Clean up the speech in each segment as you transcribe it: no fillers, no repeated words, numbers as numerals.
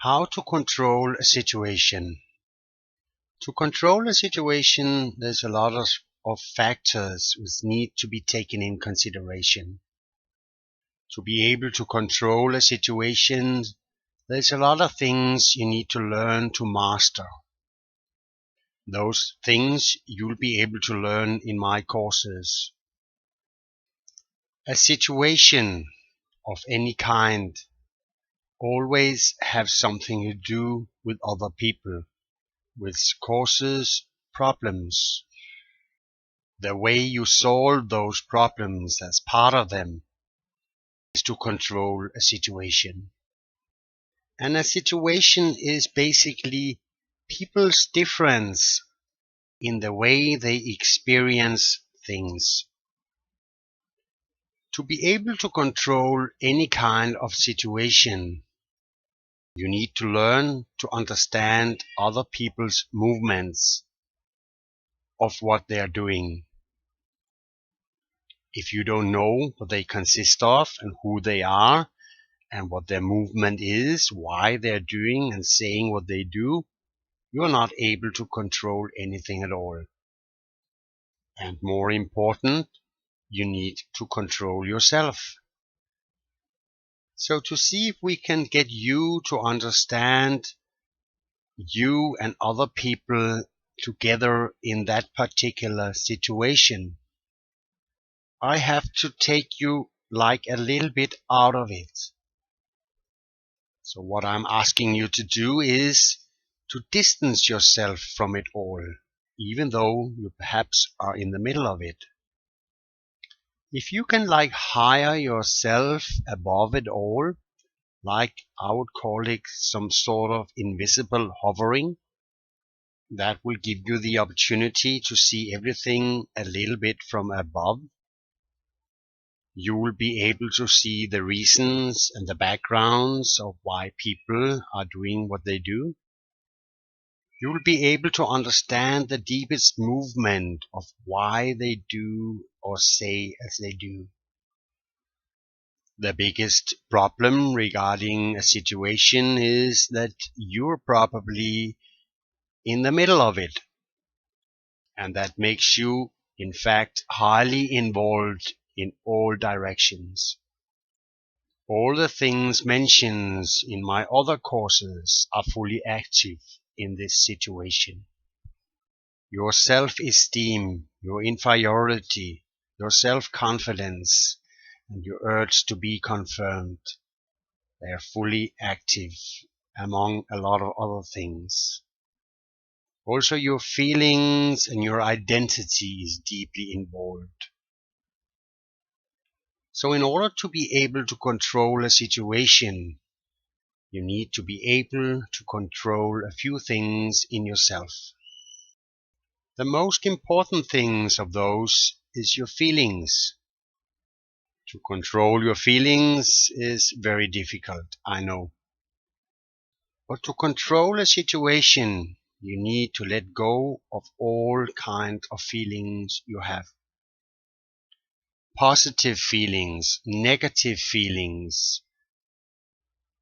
How to control a situation. To control a situation, there's a lot of factors which need to be taken in consideration. To be able to control a situation, there's a lot of things you need to learn to master. Those things you'll be able to learn in my courses. A situation of any kind always have something to do with other people, which causes problems. The way you solve those problems as part of them is to control a situation. And a situation is basically people's difference in the way they experience things. To be able to control any kind of situation, you need to learn to understand other people's movements of what they are doing. If you don't know what they consist of and who they are and what their movement is, why they're doing and saying what they do, you're not able to control anything at all. And more important, you need to control yourself. So to see if we can get you to understand you and other people together in that particular situation, I have to take you like a little bit out of it. So what I'm asking you to do is to distance yourself from it all, even though you perhaps are in the middle of it. If you can hire yourself above it all, I would call it some sort of invisible hovering, that will give you the opportunity to see everything a little bit from above. You will be able to see the reasons and the backgrounds of why people are doing what they do. You will be able to understand the deepest movement of why they do or say as they do. The biggest problem regarding a situation is that you're probably in the middle of it. And that makes you, in fact, highly involved in all directions. All the things mentioned in my other courses are fully active in this situation. Your self-esteem, your inferiority, your self-confidence, and your urge to be confirmed, they are fully active among a lot of other things. Also, your feelings and your identity is deeply involved. So in order to be able to control a situation, you need to be able to control a few things in yourself. The most important things of those is your feelings. To control your feelings is very difficult, I know. But to control a situation, you need to let go of all kinds of feelings you have. Positive feelings, negative feelings,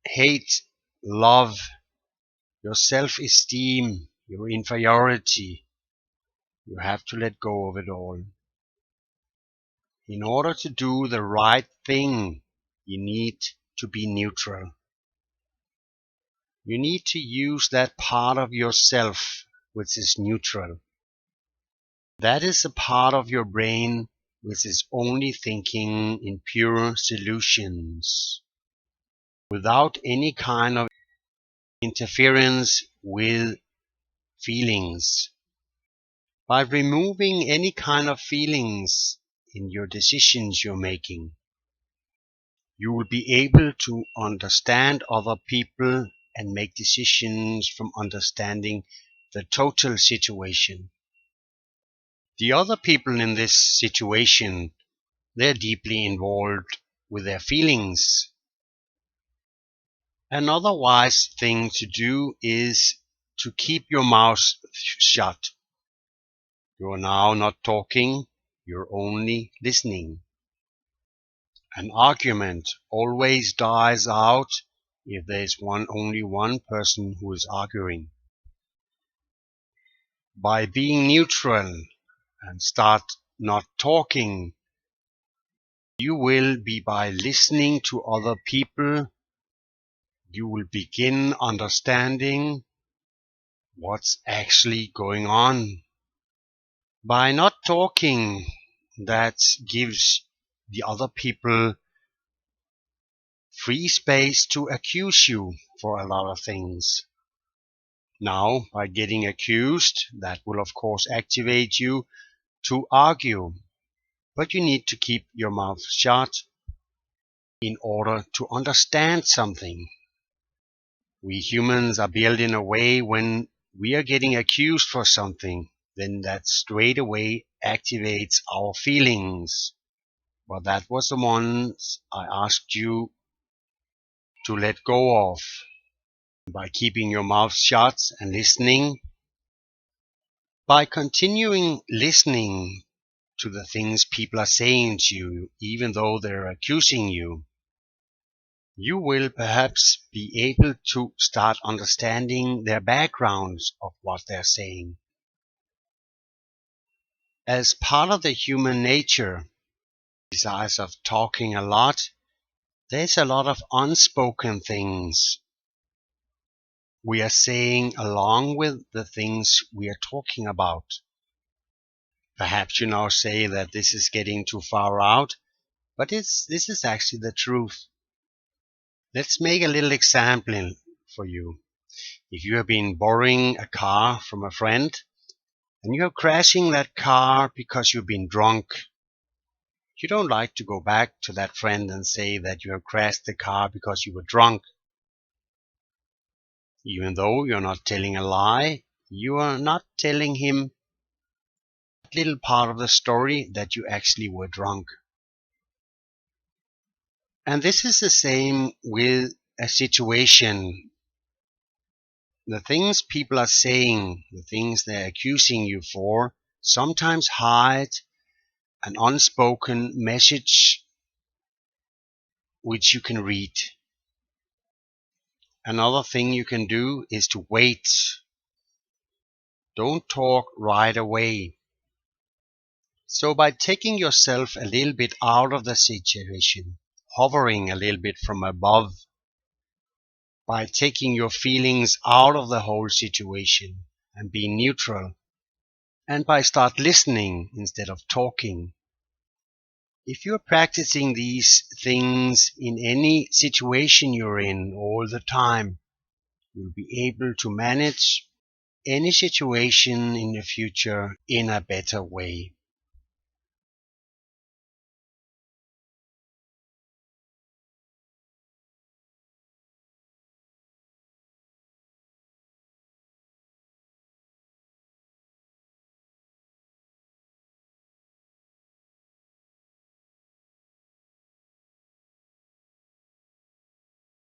hate, love, your self-esteem, your inferiority. You have to let go of it all. In order to do the right thing, you need to be neutral. You need to use that part of yourself which is neutral. That is a part of your brain which is only thinking in pure solutions, without any kind of interference with feelings. By removing any kind of feelings in your decisions you're making, you will be able to understand other people and make decisions from understanding the total situation. The other people in this situation, they're deeply involved with their feelings. Another wise thing to do is to keep your mouth shut. You are now not talking, you're only listening. An argument always dies out if there's only one person who is arguing. By being neutral and start not talking, you will be by listening to other people, you will begin understanding what's actually going on. By not talking, that gives the other people free space to accuse you for a lot of things. Now, by getting accused, that will of course activate you to argue. But you need to keep your mouth shut in order to understand something. We humans are built in a way when we are getting accused for something, then that straight away activates our feelings. But that was the ones I asked you to let go of. By keeping your mouth shut and listening, by continuing listening to the things people are saying to you, even though they're accusing you, you will perhaps be able to start understanding their backgrounds of what they're saying. As part of the human nature, besides of talking a lot, there's a lot of unspoken things we are saying along with the things we are talking about. Perhaps you now say that this is getting too far out, but this is actually the truth. Let's make a little example for you. If you have been borrowing a car from a friend and you're crashing that car because you've been drunk, you don't like to go back to that friend and say that you have crashed the car because you were drunk. Even though you're not telling a lie, you are not telling him that little part of the story that you actually were drunk. And this is the same with a situation. The things people are saying, the things they're accusing you for, sometimes hide an unspoken message which you can read. Another thing you can do is to wait. Don't talk right away. So by taking yourself a little bit out of the situation, hovering a little bit from above, by taking your feelings out of the whole situation and being neutral, and by start listening instead of talking. If you're practicing these things in any situation you're in all the time, you'll be able to manage any situation in the future in a better way.